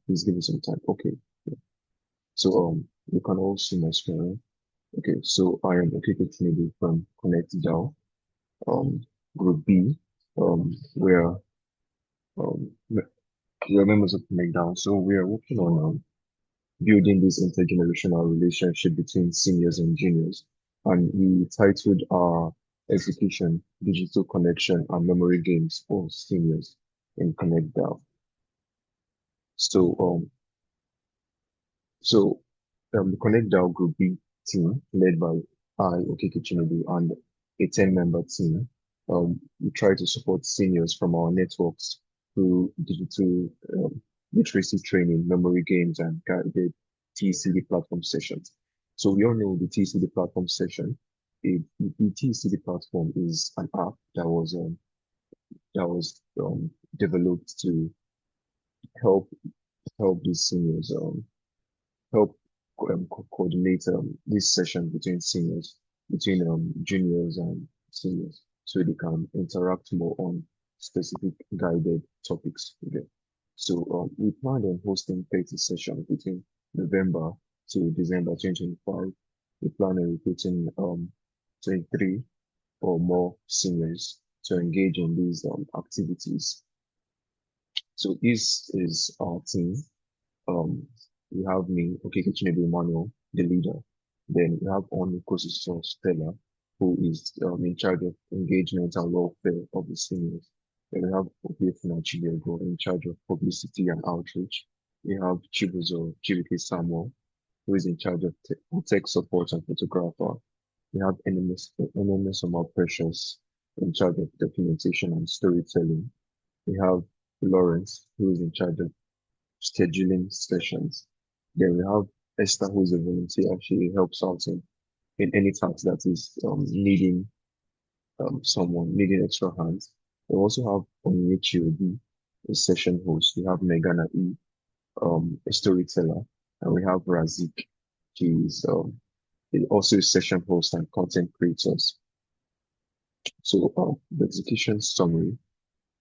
Please give me some time. Okay. Yeah. So you can all see my screen, right? Okay, so I am Okeke Chinedu from Connect DAO, Group B. We are we are members of Connect DAO, so we are working on building this intergenerational relationship between seniors and juniors, and we titled our execution "Digital Connection and Memory Games for Seniors" in Connect DAO. So So, the Connect DAO Group B team, led by I, Okeke Chinedu, and a 10-member team, we try to support seniors from our networks through digital literacy training, memory games, and guided TCD platform sessions. So we all know the TCD platform session. The TCD platform is an app that was developed to help help these seniors help coordinate this session between seniors, between juniors and seniors, so they can interact more on specific guided topics together. So we plan on hosting 30 sessions between November to December 2025. We plan on recruiting 23 or more seniors to engage in these activities. So this is our team. Um, we have me, Okeke Chinedu Emmanuel, the leader. Then we have Onikosuso Stella, who is in charge of engagement and welfare of the seniors. Then we have Obiefuna Chidiego in charge of publicity and outreach. We have Chibuzo Chibike Samuel, who is in charge of tech support and photographer. We have NMS Omar Precious in charge of documentation and storytelling. We have Lawrence, who is in charge of scheduling sessions. Then we have Esther, who is a volunteer. She helps out in any task that is needing someone needing extra hands. We also have Onyinyechi Obi, a session host. We have Megana E, a storyteller, and we have Razik. She is also a session host and content creators. So the execution summary.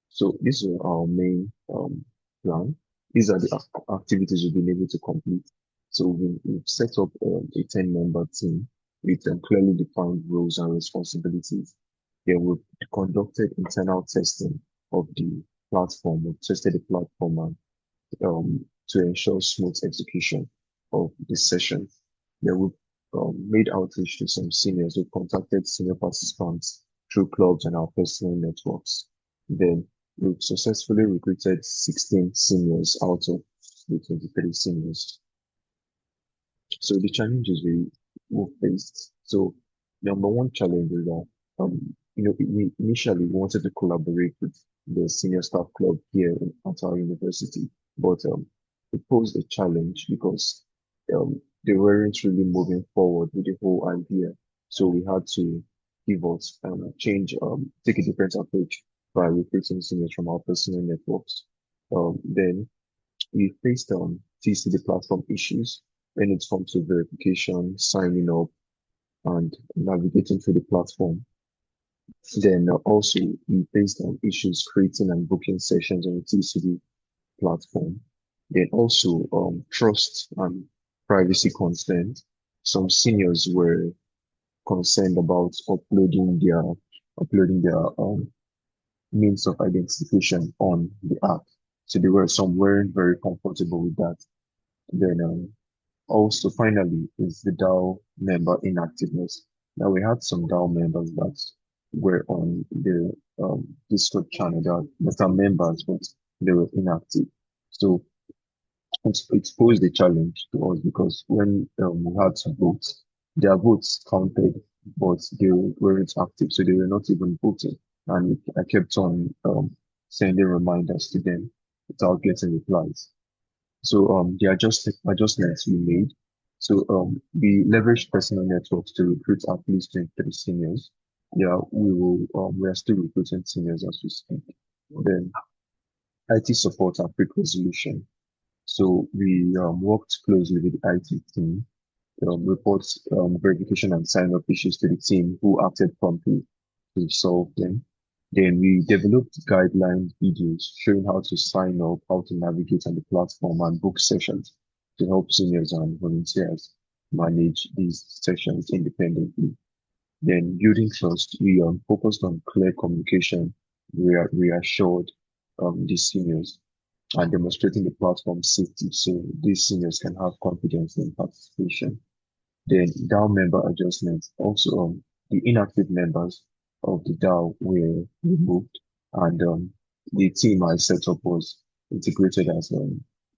So these are our main plan. These are the activities we've been able to complete. So we've set up a 10-member team with clearly defined roles and responsibilities. Then we've conducted internal testing of the platform. We've tested the platform and, to ensure smooth execution of the session. Then we've made outreach to some seniors. We've contacted senior participants through clubs and our personal networks. Then we've successfully recruited 16 seniors out of the 23 seniors. So the challenges we faced. So number one challenge is that we initially wanted to collaborate with the senior staff club here at our university, but it posed a challenge because they weren't really moving forward with the whole idea. So we had to pivot and change, take a different approach by recruiting seniors from our personal networks. Then we faced TCD platform issues when it comes to verification, signing up, and navigating through the platform. Then also we faced issues creating and booking sessions on the TCD platform. Then also trust and privacy concerns. Some seniors were concerned about uploading their means of identification on the app. So there were some weren't very comfortable with that. Then also finally is the DAO member inactiveness. Now we had some DAO members that were on the Discord channel that are members, but they were inactive. So it's posed a challenge to us because when we had to vote, their votes counted, but they weren't active, so they were not even voting. And I kept on sending reminders to them without getting replies. So the adjustments we made. So we leveraged personal networks to recruit at least 23 seniors. Yeah, we are still recruiting seniors as we speak. Then IT support and quick resolution. So we worked closely with the IT team, reports verification and sign-up issues to the team who acted promptly to solve them. Then we developed guideline videos showing how to sign up, how to navigate on the platform and book sessions to help seniors and volunteers manage these sessions independently. Then building trust, we focused on clear communication, reassured the seniors and demonstrating the platform safety so these seniors can have confidence in participation. Then DAO member adjustments. Also, the inactive members of the DAO were removed, and the team I set up was integrated as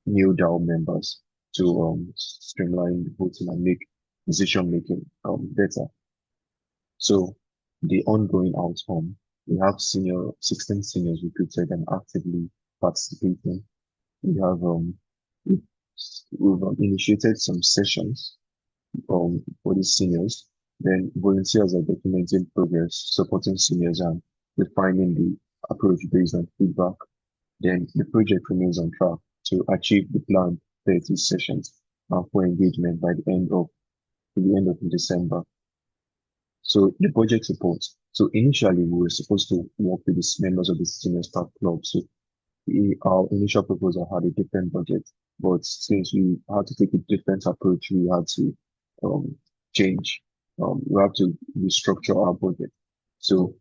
new DAO members to streamline the voting and make decision making better. So the ongoing outcome, we have 16 seniors recruited and actively participating. We have we've, we've initiated some sessions for the seniors. Then volunteers are documenting progress, supporting seniors and refining the approach based on feedback. Then the project remains on track to achieve the planned 30 sessions for engagement by the end of December. So the project support. So initially we were supposed to work with the members of the senior staff club. So our initial proposal had a different budget, but since we had to take a different approach, we had to um, change. We have to restructure our budget. So,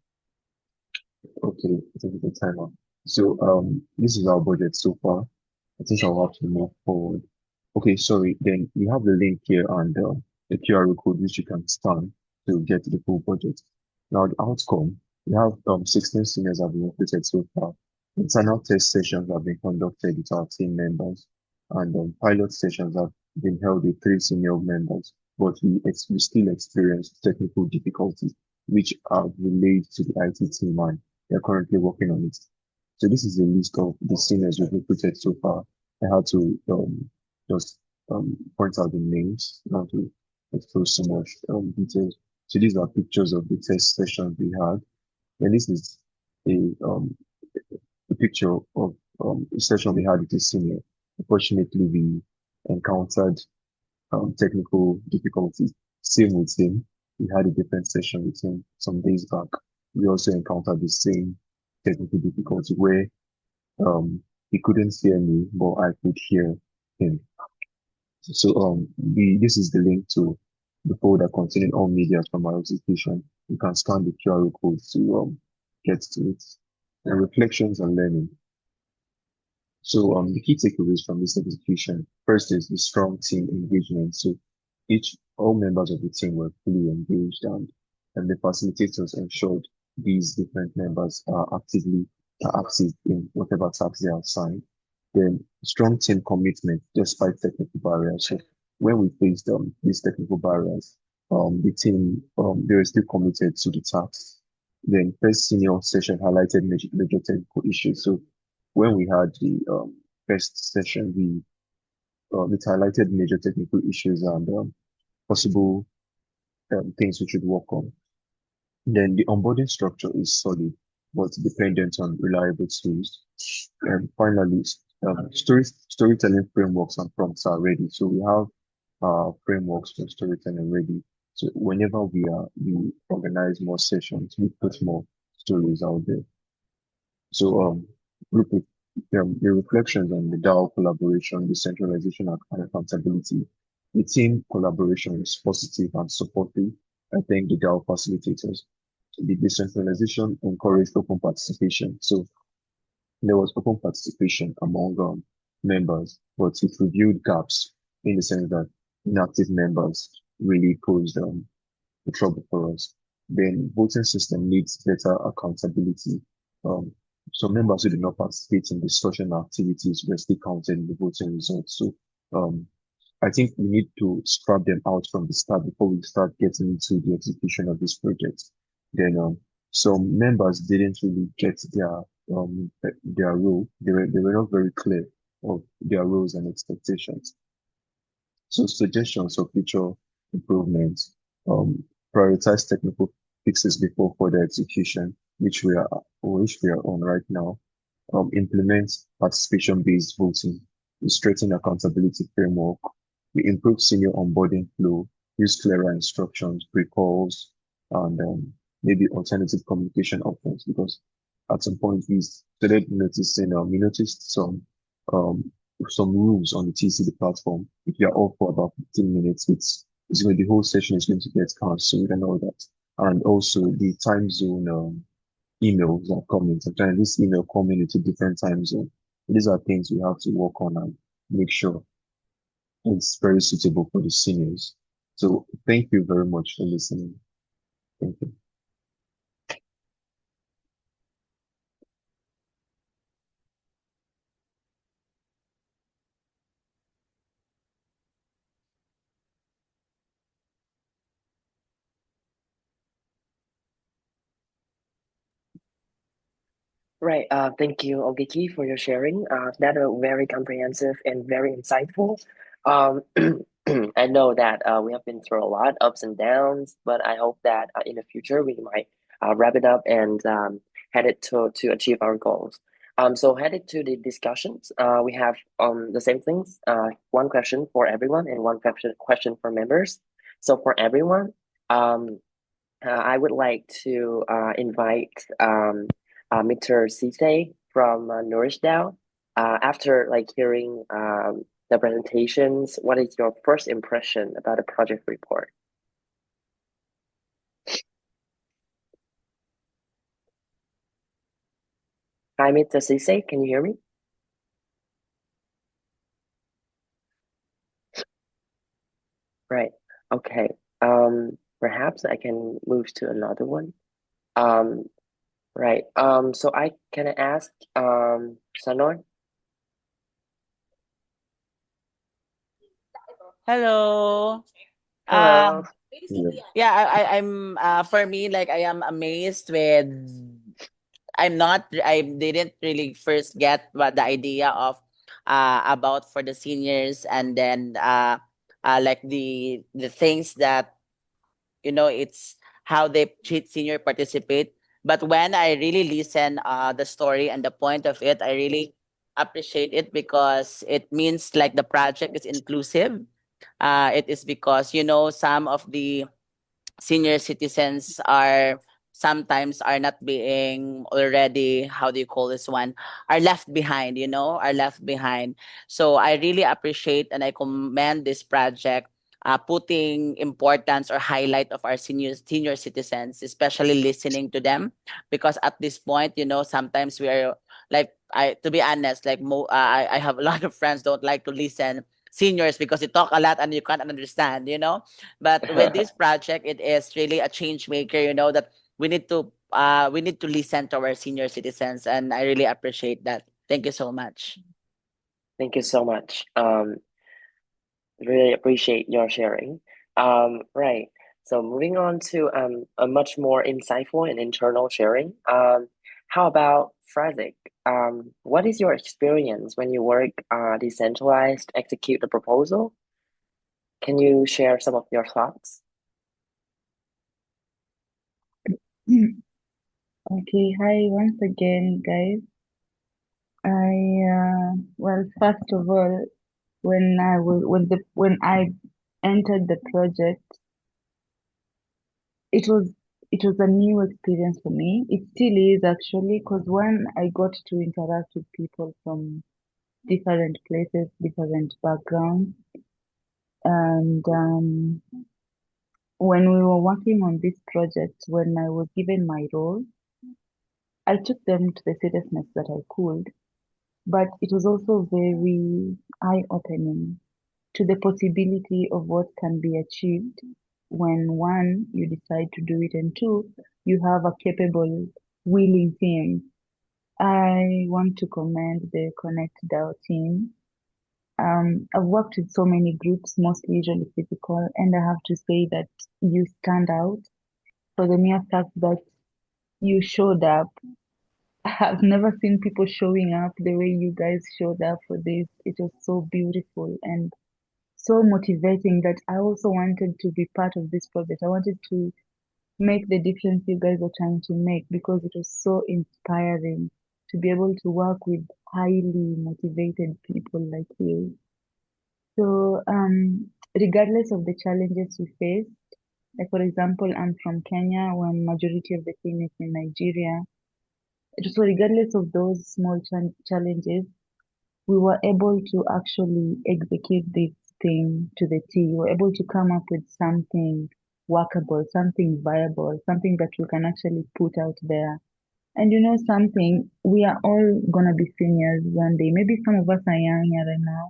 okay, take the timer. So, this is our budget so far. I think I'll have to move forward. Okay, sorry. Then we have the link here and the QR code which you can scan to get the full budget. Now the outcome, we have 16 seniors have been recruited so far. Internal test sessions have been conducted with our team members, and pilot sessions have been held with 3 senior members. But we still experience technical difficulties, which are relayed to the IT team, and they're currently working on it. So this is a list of the seniors we've recruited so far. I had to just point out the names, not to expose so much details. So these are pictures of the test sessions we had. And this is a picture of a session we had with a senior. Unfortunately, we encountered technical difficulties. Same with him. We had a different session with him some days back. We also encountered the same technical difficulty where he couldn't hear me, but I could hear him. So this is the link to the folder containing all media from our execution. You can scan the QR code to get to it. And reflections on learning. So the key takeaways from this execution, first is the strong team engagement. So all members of the team were fully engaged and the facilitators ensured these different members are active in whatever tasks they are assigned. Then strong team commitment despite technical barriers. So when we faced these technical barriers, the team they were still committed to the tasks. Then first senior session highlighted major technical issues. So when we had the first session, we it highlighted major technical issues and possible things we should work on. Then the onboarding structure is solid, but dependent on reliable tools. And finally, storytelling frameworks and prompts are ready. So we have frameworks for storytelling ready. So whenever we organize more sessions, we put more stories out there. So group the reflections on the DAO collaboration, decentralization and accountability. The team collaboration is positive and supportive. I thank the DAO facilitators. The decentralization encouraged open participation. So there was open participation among members, but it revealed gaps in the sense that inactive members really posed trouble for us. Then voting system needs better accountability. Um, so members who did not participate in discussion activities were still counted in the voting results. So um, I think we need to scrub them out from the start before we start getting into the execution of this project. Then some members didn't really get their role. They were not very clear of their roles and expectations. So suggestions of future improvements, um, prioritize technical fixes before further execution, which we are on right now. Implement participation-based voting. We strengthen accountability framework. We improve senior onboarding flow. Use clearer instructions, recalls, and maybe alternative communication options because at some point we started noticing, we noticed um, some rules on the TCD platform. If you're off for about 15 minutes, it's going, the whole session is going to get cancelled and all that. And also the time zone, emails are coming. Sometimes this email coming into different time zone. These are things we have to work on and make sure it's very suitable for the seniors. So thank you very much for listening. Thank you. Right. Thank you, Ogiki, for your sharing. That are very comprehensive and very insightful. Um, I know that we have been through a lot, ups and downs, but I hope that in the future we might wrap it up and headed to achieve our goals. So headed to the discussions, we have the same things. One question for everyone and one question for members. So for everyone, um, I would like to invite Mr. Cisse from Nourish DAO. After like hearing the presentations, what is your first impression about the project report? Hi, Mr. Cisse, can you hear me? Right. Okay. Perhaps I can move to another one. Um, right. So I can ask Sanor. Hello. Hello. Yeah. Yeah, I'm for me like I am amazed with I didn't really first get what the idea of about for the seniors and then like the things that it's how they treat senior participate. But when I really listen the story and the point of it, I really appreciate it because it means like the project is inclusive. It is because some of the senior citizens are sometimes are not being already, how do you call this one, are left behind, are left behind. So I really appreciate and I commend this project, putting importance or highlight of our senior citizens, especially listening to them, because at this point, sometimes we are like, I to be honest, like I have a lot of friends don't like to listen seniors because they talk a lot and you can't understand, but with this project, it is really a change maker, that we need to listen to our senior citizens, and I really appreciate that. Thank you so much. Thank you so much. Really appreciate your sharing. Right. So moving on to a much more insightful and internal sharing. How about Frazik? What is your experience when you work decentralized, execute the proposal? Can you share some of your thoughts? Okay, hi once again, guys. Well, first of all, when I entered the project, it was it was a new experience for me. It still is actually, because when I got to interact with people from different places, different backgrounds, and when we were working on this project, when I was given my role, I took them to the seriousness that I could. But it was also very eye-opening to the possibility of what can be achieved when one, you decide to do it, and two, you have a capable, willing team. I want to commend the Connect DAO team. I've worked with so many groups, mostly usually physical, and I have to say that you stand out for the mere fact that you showed up. I've never seen people showing up the way you guys showed up for this. It was so beautiful and so motivating that I also wanted to be part of this project. I wanted to make the difference you guys are trying to make because it was so inspiring to be able to work with highly motivated people like you. So, regardless of the challenges we face, like for example, I'm from Kenya, when majority of the team is in Nigeria. So regardless of those small challenges, we were able to actually execute this thing to the T. We were able to come up with something workable, something viable, something that we can actually put out there. And you know something, we are all gonna be seniors one day. Maybe some of us are young here right now.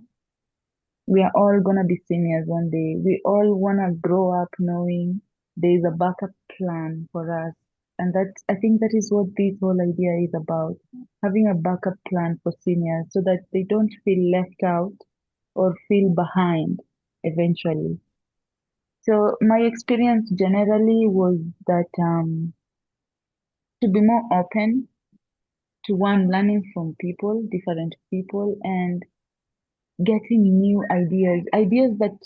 We are all gonna be seniors one day. We all wanna grow up knowing there is a backup plan for us. And that I think that is what this whole idea is about. Having a backup plan for seniors so that they don't feel left out or feel behind eventually. So my experience generally was that to be more open to one, learning from people, different people, and getting new ideas, ideas that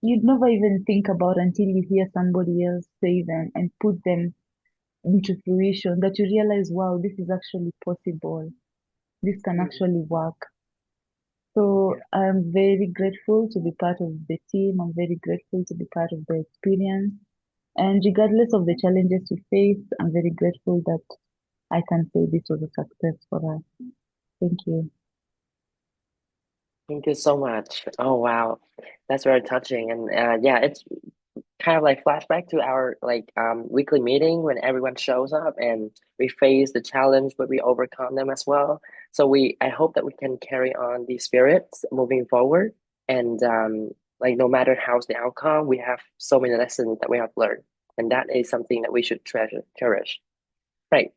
you'd never even think about until you hear somebody else say them and put them into fruition, that you realize, wow, this is actually possible. This can actually work. So Yeah. I'm very grateful to be part of the team. I'm very grateful to be part of the experience. And regardless of the challenges we face, I'm very grateful that I can say this was a success for us. Thank you. Thank you so much. Oh wow, that's very touching, and yeah, it's kind of like flashback to our like weekly meeting when everyone shows up and we face the challenge, but we overcome them as well. So I hope that we can carry on these spirits moving forward, and like no matter how's the outcome, we have so many lessons that we have learned, and that is something that we should treasure, cherish. Right.